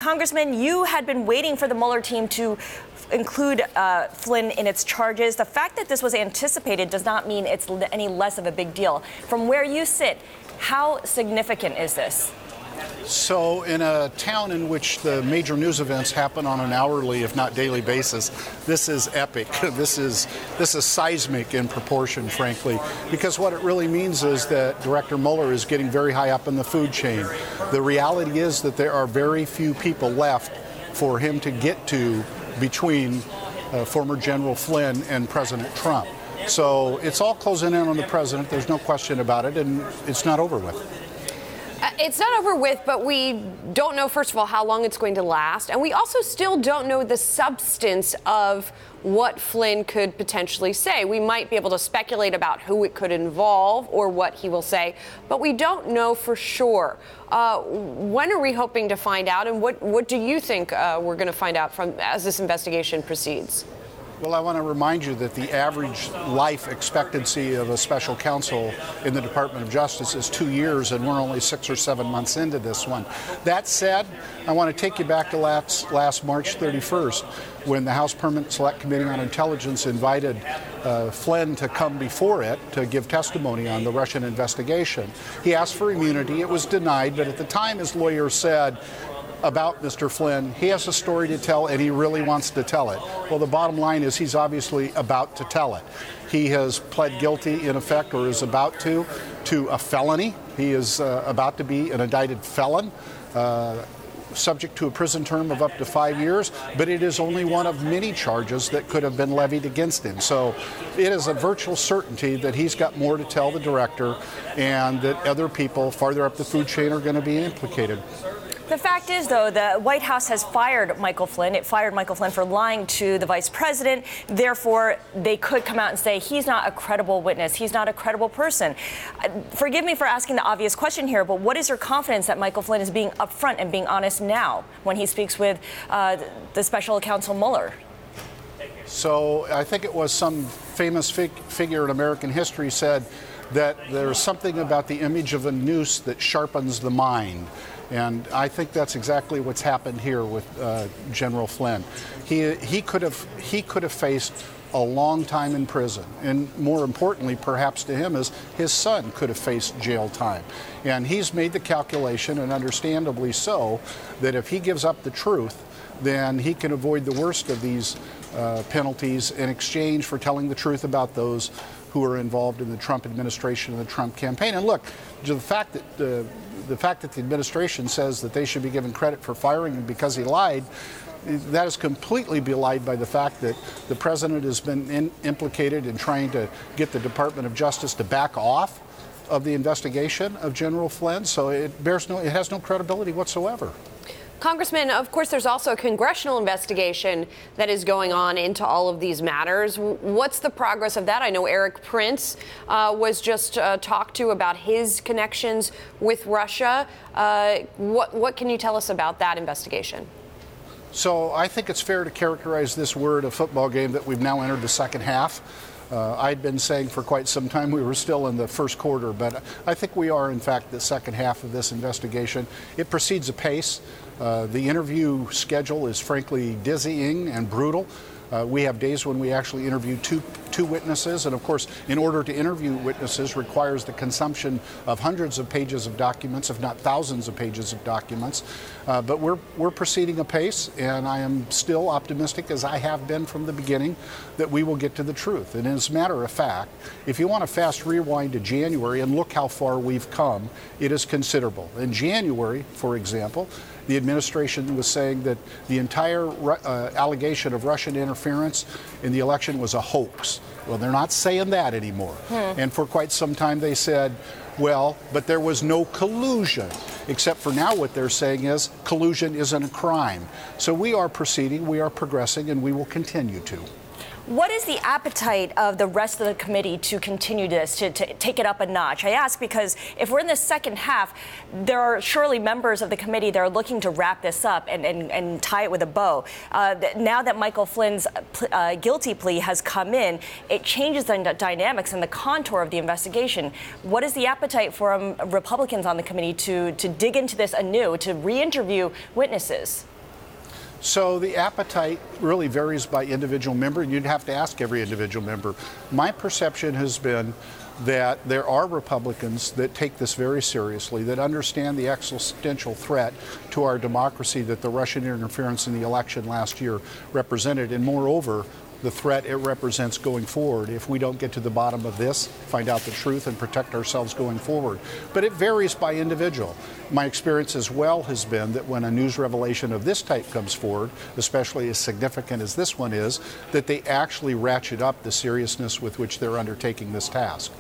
Congressman, you had been waiting for the Mueller team to include Flynn in its charges. The fact that this was anticipated does not mean it's any less of a big deal. From where you sit, how significant is this? So in a town in which the major news events happen on an hourly, if not daily basis, this is epic. This is seismic in proportion, frankly, because what it really means is that Director Mueller is getting very high up in the food chain. The reality is that there are very few people left for him to get to between former General Flynn and President Trump. So it's all closing in on the president. There's no question about it, and it's not over with. It's not over with, but we don't know, first of all, how long it's going to last. And we also still don't know the substance of what Flynn could potentially say. We might be able to speculate about who it could involve or what he will say, but we don't know for sure. When are we hoping to find out, and what do you think we're going to find out from as this investigation proceeds? Well, I want to remind you that the average life expectancy of a special counsel in the Department of Justice is 2 years, and we're only 6 or 7 months into this one. That said, I want to take you back to last March 31st, when the House Permanent Select Committee on Intelligence invited Flynn to come before it to give testimony on the Russian investigation. He asked for immunity. It was denied, but at the time his lawyer said about Mr. Flynn, he has a story to tell and he really wants to tell it. Well, the bottom line is he's obviously about to tell it. He has pled guilty, in effect, or is about to a felony. He is about to be an indicted felon, subject to a prison term of up to 5 years, but it is only one of many charges that could have been levied against him. So it is a virtual certainty that he's got more to tell the director and that other people farther up the food chain are going to be implicated. The fact is, though, the White House has fired Michael Flynn. It fired Michael Flynn for lying to the vice president. Therefore, they could come out and say he's not a credible witness. He's not a credible person. Forgive me for asking the obvious question here, but what is your confidence that Michael Flynn is being upfront and being honest now when he speaks with the special counsel Mueller? So I think it was some famous figure in American history said that there's something about the image of a noose that sharpens the mind. And I think that's exactly what's happened here with General Flynn. He could have faced a long time in prison, and more importantly, perhaps to him, is his son could have faced jail time. And he's made the calculation, and understandably so, that if he gives up the truth, then he can avoid the worst of these penalties in exchange for telling the truth about those who are involved in the Trump administration and the Trump campaign. And look, the fact that the administration says that they should be given credit for firing him because he lied, that is completely belied by the fact that the president has been implicated in trying to get the Department of Justice to back off of the investigation of General Flynn. So it has no credibility whatsoever. Congressman, of course, there's also a congressional investigation that is going on into all of these matters. What's the progress of that? I know Eric Prince was just talked to about his connections with Russia. What can you tell us about that investigation? So I think it's fair to characterize this word a football game that we've now entered the second half. I'd been saying for quite some time we were still in the first quarter, but I think we are, in fact, the second half of this investigation. It proceeds apace. The interview schedule is frankly dizzying and brutal. We have days when we actually interview two witnesses, and of course, in order to interview witnesses requires the consumption of hundreds of pages of documents, if not thousands of pages of documents. But we're proceeding apace, and I am still optimistic, as I have been from the beginning, that we will get to the truth. And as a matter of fact, if you want to fast rewind to January and look how far we've come, it is considerable. In January, for example, the administration was saying that the entire allegation of Russian interference in the election was a hoax. Well, they're not saying that anymore. And for quite some time they said, well, but there was no collusion. Except for now what they're saying is collusion isn't a crime. So we are proceeding, we are progressing, and we will continue to. What is the appetite of the rest of the committee to continue this, to take it up a notch? I ask because if we're in the second half, there are surely members of the committee that are looking to wrap this up and tie it with a bow. Now that Michael Flynn's guilty plea has come in, it changes the dynamics and the contour of the investigation. What is the appetite for Republicans on the committee to dig into this anew, to re-interview witnesses? So the appetite really varies by individual member. You'd have to ask every individual member. My perception has been that there are Republicans that take this very seriously, that understand the existential threat to our democracy that the Russian interference in the election last year represented, and moreover, the threat it represents going forward if we don't get to the bottom of this, find out the truth, and protect ourselves going forward. But it varies by individual. My experience as well has been that when a news revelation of this type comes forward, especially as significant as this one is, that they actually ratchet up the seriousness with which they're undertaking this task.